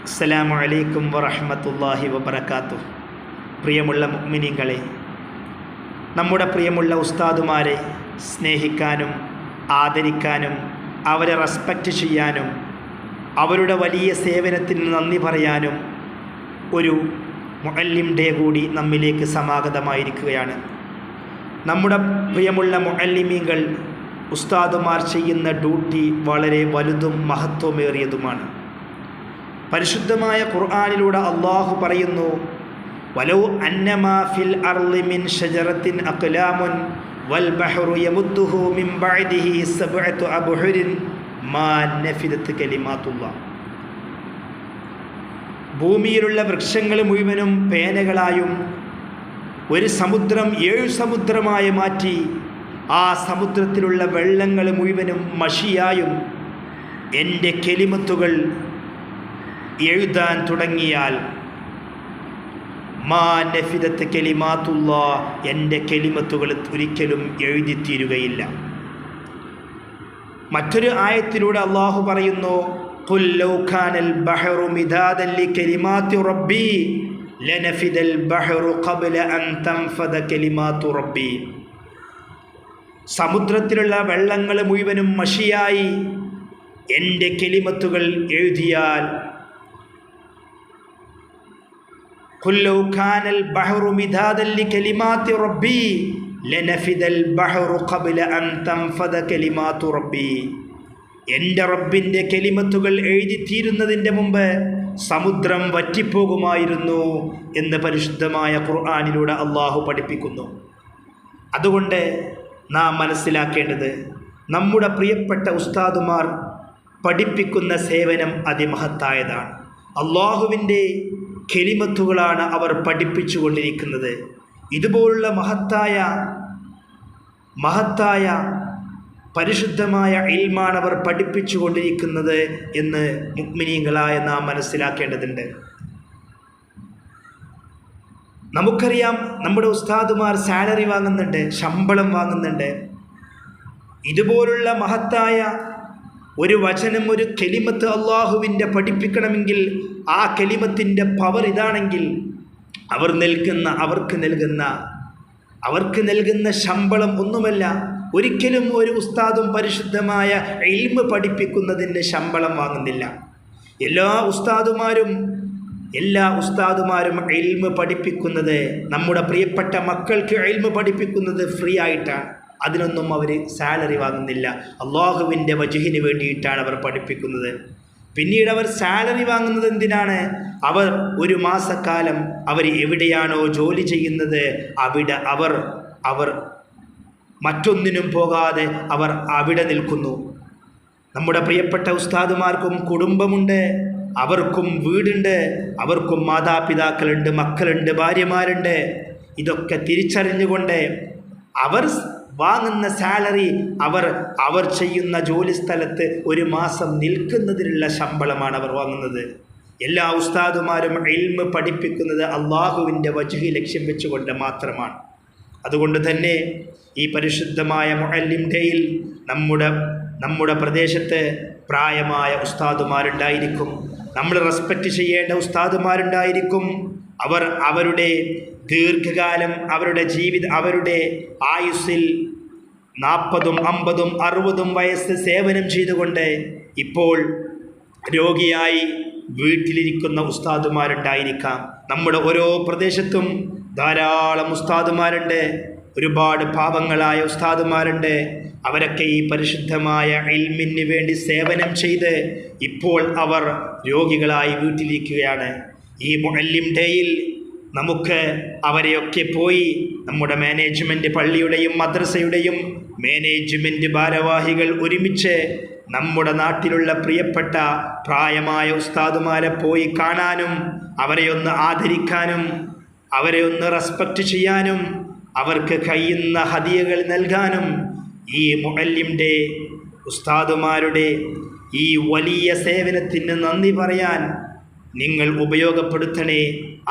അസ്സലാമു അലൈക്കും വറഹ്മത്തുള്ളാഹി വബറകാതുഹു. പ്രിയമുള്ള മുഅ്മിനീങ്ങളെ, നമ്മുടെ പ്രിയമുള്ള ഉസ്താദുമാരെ സ്നേഹിക്കാനും ആദരിക്കാനും അവരെ റെസ്പെക്റ്റ് ചെയ്യാനും അവരുടെ വലിയ സേവനത്തിന് നന്ദി പറയാനും ഒരു മുഅല്ലിം ഡേ കൂടി നമ്മിലേക്ക് സമാഗതമായിരിക്കുകയാണ്. നമ്മുടെ പ്രിയമുള്ള മുഅല്ലിമീങ്ങൾ ഉസ്താദുമാർ ചെയ്യുന്ന ഡ്യൂട്ടി വളരെ വലുതും മഹത്വമേറിയതുമാണ്. പരിശുദ്ധമായ ഖുർആനിലൂടെ അള്ളാഹു പറയുന്നു, വലൗ അന്നമാ ഫിൽ അർളി മിൻ ഷജറത്തിൻ അഖ്ലാമുൻ വൽ ബഹ്റു യമുദ്ദുഹു മിൻ ബഅദിഹി സബ്അതു അബ്ഹുരിൻ മാ നഫിദത് കലിമാത്തുല്ലാഹ്. ഭൂമിയിലുള്ള വൃക്ഷങ്ങൾ മുഴുവനും പേനകളായും ഒരു സമുദ്രം 7 സമുദ്രമായി മാറ്റി ആ സമുദ്രത്തിലുള്ള വെള്ളങ്ങൾ മുഴുവനും മഷിയായും എൻ്റെ കെലിമത്തുകൾ എഴുതാൻ തുടങ്ങിയാൽ മാ നഫിദത്ത് കലിമാത്തുല്ലാഹ്, എൻ്റെ കെലിമത്തുകൾ ഒരിക്കലും എഴുതിത്തീരുകയില്ല. മറ്റൊരു ആയത്തിലൂടെ അള്ളാഹു പറയുന്നു, ഖുൽ ലൗ കാനൽ ബഹ്റു മിദാദൻ ലികലിമാത്തി റബ്ബി ലനഫിദൽ ബഹ്റു ഖബ്ല അൻ തൻഫദ കലിമാത്തു റബ്ബി. സമുദ്രത്തിലുള്ള വെള്ളങ്ങൾ മുഴുവനും മഷിയായി എൻ്റെ കെലിമത്തുകൾ എഴുതിയാൽ, ഖുൽ ലൗ കാനൽ ബഹ്റു മിദാദൻ ലികലിമാത്തി റബ്ബി ലനഫിദൽ ബഹ്റു ഖബ്ല അൻ തൻഫദ കലിമാത്തു റബ്ബി. എൻ്റെ റബ്ബിൻ്റെ കെലിമത്തുകൾ എഴുതിത്തീരുന്നതിൻ്റെ മുമ്പ് സമുദ്രം വറ്റിപ്പോകുമായിരുന്നു എന്ന് പരിശുദ്ധമായ ഖുർആനിലൂടെ അള്ളാഹു പഠിപ്പിക്കുന്നു. അതുകൊണ്ട് നാം മനസ്സിലാക്കേണ്ടത്, നമ്മുടെ പ്രിയപ്പെട്ട ഉസ്താദുമാർ പഠിപ്പിക്കുന്ന സേവനം അതിമഹത്തായതാണ്. അള്ളാഹുവിൻ്റെ കെലിമത്തുകളാണ് അവർ പഠിപ്പിച്ചു കൊണ്ടിരിക്കുന്നത്. ഇതുപോലുള്ള മഹത്തായ പരിശുദ്ധമായ ഇൽമാണ് അവർ പഠിപ്പിച്ചു കൊണ്ടിരിക്കുന്നത് എന്ന് മുഅ്മിനീങ്ങളായ നാം മനസ്സിലാക്കേണ്ടതുണ്ട്. നമുക്കറിയാം, നമ്മുടെ ഉസ്താദുമാർ സാലറി വാങ്ങുന്നുണ്ട്, ശമ്പളം വാങ്ങുന്നുണ്ട്. ഇതുപോലുള്ള മഹത്തായ ഒരു വചനം, ഒരു കെലിമത്ത് അള്ളാഹുവിൻ്റെ പഠിപ്പിക്കണമെങ്കിൽ ആ കെലിമത്തിൻ്റെ പവർ ഇതാണെങ്കിൽ അവർക്ക് നൽകുന്ന ശമ്പളം ഒന്നുമല്ല. ഒരിക്കലും ഒരു ഉസ്താദും പരിശുദ്ധമായ ഇൽമ് പഠിപ്പിക്കുന്നതിൻ്റെ ശമ്പളം വാങ്ങുന്നില്ല. എല്ലാ ഉസ്താദുമാരും ഇൽമ് പഠിപ്പിക്കുന്നത്, നമ്മുടെ പ്രിയപ്പെട്ട മക്കൾക്ക് ഇൽമ് പഠിപ്പിക്കുന്നത് ഫ്രീ ആയിട്ടാണ്. അതിനൊന്നും അവർ സാലറി വാങ്ങുന്നില്ല. അള്ളാഹുവിൻ്റെ വജ്ഹിന് വേണ്ടിയിട്ടാണ് അവർ പഠിപ്പിക്കുന്നത്. പിന്നീട് അവർ സാലറി വാങ്ങുന്നത് എന്തിനാണ്? അവർ ഒരു മാസക്കാലം അവർ എവിടെയാണോ ജോലി ചെയ്യുന്നത് അവിടെ അവർ മറ്റൊന്നിനും പോകാതെ അവർ അവിടെ നിൽക്കുന്നു. നമ്മുടെ പ്രിയപ്പെട്ട ഉസ്താദുമാർക്കും കുടുംബമുണ്ട്, അവർക്കും വീടുണ്ട്, അവർക്കും മാതാപിതാക്കളുണ്ട്, മക്കളുണ്ട്, ഭാര്യമാരുണ്ട്. ഇതൊക്കെ തിരിച്ചറിഞ്ഞുകൊണ്ട് അവർ വാങ്ങുന്ന സാലറി അവർ ചെയ്യുന്ന ജോലി സ്ഥലത്ത് ഒരു മാസം നിൽക്കുന്നതിനുള്ള ശമ്പളമാണ് അവർ വാങ്ങുന്നത്. എല്ലാ ഉസ്താദുമാരും ഇൽമ് പഠിപ്പിക്കുന്നത് അള്ളാഹുവിൻ്റെ വജ്ഹ് ലക്ഷ്യം വെച്ചുകൊണ്ട് മാത്രമാണ്. അതുകൊണ്ട് തന്നെ ഈ പരിശുദ്ധമായ മുഅല്ലിം ഡേയിൽ നമ്മുടെ പ്രദേശത്ത് പ്രായമായ ഉസ്താദുമാരുണ്ടായിരിക്കും, നമ്മൾ റെസ്പെക്റ്റ് ചെയ്യേണ്ട ഉസ്താദുമാരുണ്ടായിരിക്കും. അവരുടെ ദീർഘകാലം അവരുടെ ആയുസ്സിൽ 40, 50, 60 വയസ്സ് സേവനം ചെയ്തുകൊണ്ട് ഇപ്പോൾ രോഗിയായി വീട്ടിലിരിക്കുന്ന ഉസ്താദുമാരുണ്ടായിരിക്കാം. നമ്മുടെ ഓരോ പ്രദേശത്തും ധാരാളം ഉസ്താദുമാരുണ്ട്, ഒരുപാട് പാവങ്ങളായ ഉസ്താദുമാരുണ്ട്. അവരൊക്കെ ഈ പരിശുദ്ധമായ ഇൽമിന് വേണ്ടി സേവനം ചെയ്ത് ഇപ്പോൾ അവർ രോഗികളായി വീട്ടിലിരിക്കുകയാണ്. ഈ മുഅല്ലിം ഡേയിൽ നമുക്ക് അവരെയൊക്കെ പോയി നമ്മുടെ മാനേജ്മെൻറ്റ്, പള്ളിയുടെയും മദ്രസയുടെയും മാനേജ്മെൻറ്റ് ഭാരവാഹികൾ ഒരുമിച്ച് നമ്മുടെ നാട്ടിലുള്ള പ്രിയപ്പെട്ട പ്രായമായ ഉസ്താദുമാരെ പോയി കാണാനും അവരെ ഒന്ന് ആദരിക്കാനും അവരെ ഒന്ന് റെസ്പെക്റ്റ് ചെയ്യാനും അവർക്ക് കഴിയുന്ന ഹദിയകൾ നൽകാനും ഈ മുഅല്ലിം ഡേ ഉസ്താദുമാരുടെ ഈ വലിയ സേവനത്തിന് നന്ദി പറയാൻ നിങ്ങൾ ഉപയോഗപ്പെടുത്തണേ.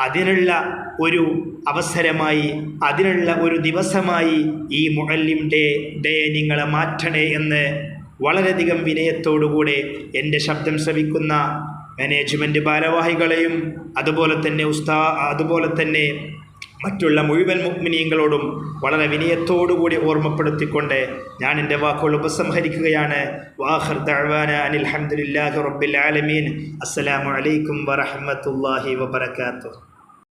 അതിനുള്ള ഒരു അവസരമായി, അതിനുള്ള ഒരു ദിവസമായി ഈ മുഅല്ലിം ഡേ നിങ്ങളെ മാറ്റണേ എന്ന് വളരെയധികം വിനയത്തോടുകൂടെ എൻ്റെ ശബ്ദം ശ്രവിക്കുന്ന മാനേജ്മെൻറ്റ് ഭാരവാഹികളെയും അതുപോലെ തന്നെ മറ്റുള്ള മുഴുവൻ മുഅ്മിനീങ്ങളോടും വളരെ വിനയത്തോടുകൂടി ഓർമ്മപ്പെടുത്തിക്കൊണ്ട് ഞാൻ എൻ്റെ വാക്കുകൾ ഉപസംഹരിക്കുകയാണ്. വാഖിർ ദഅ്വാന അനിൽ ഹംദുലില്ലാഹി റബ്ബിൽ ആലമീൻ. അസ്സലാമു അലൈക്കും വറഹ്മത്തുള്ളാഹി വബറകാതുഹു.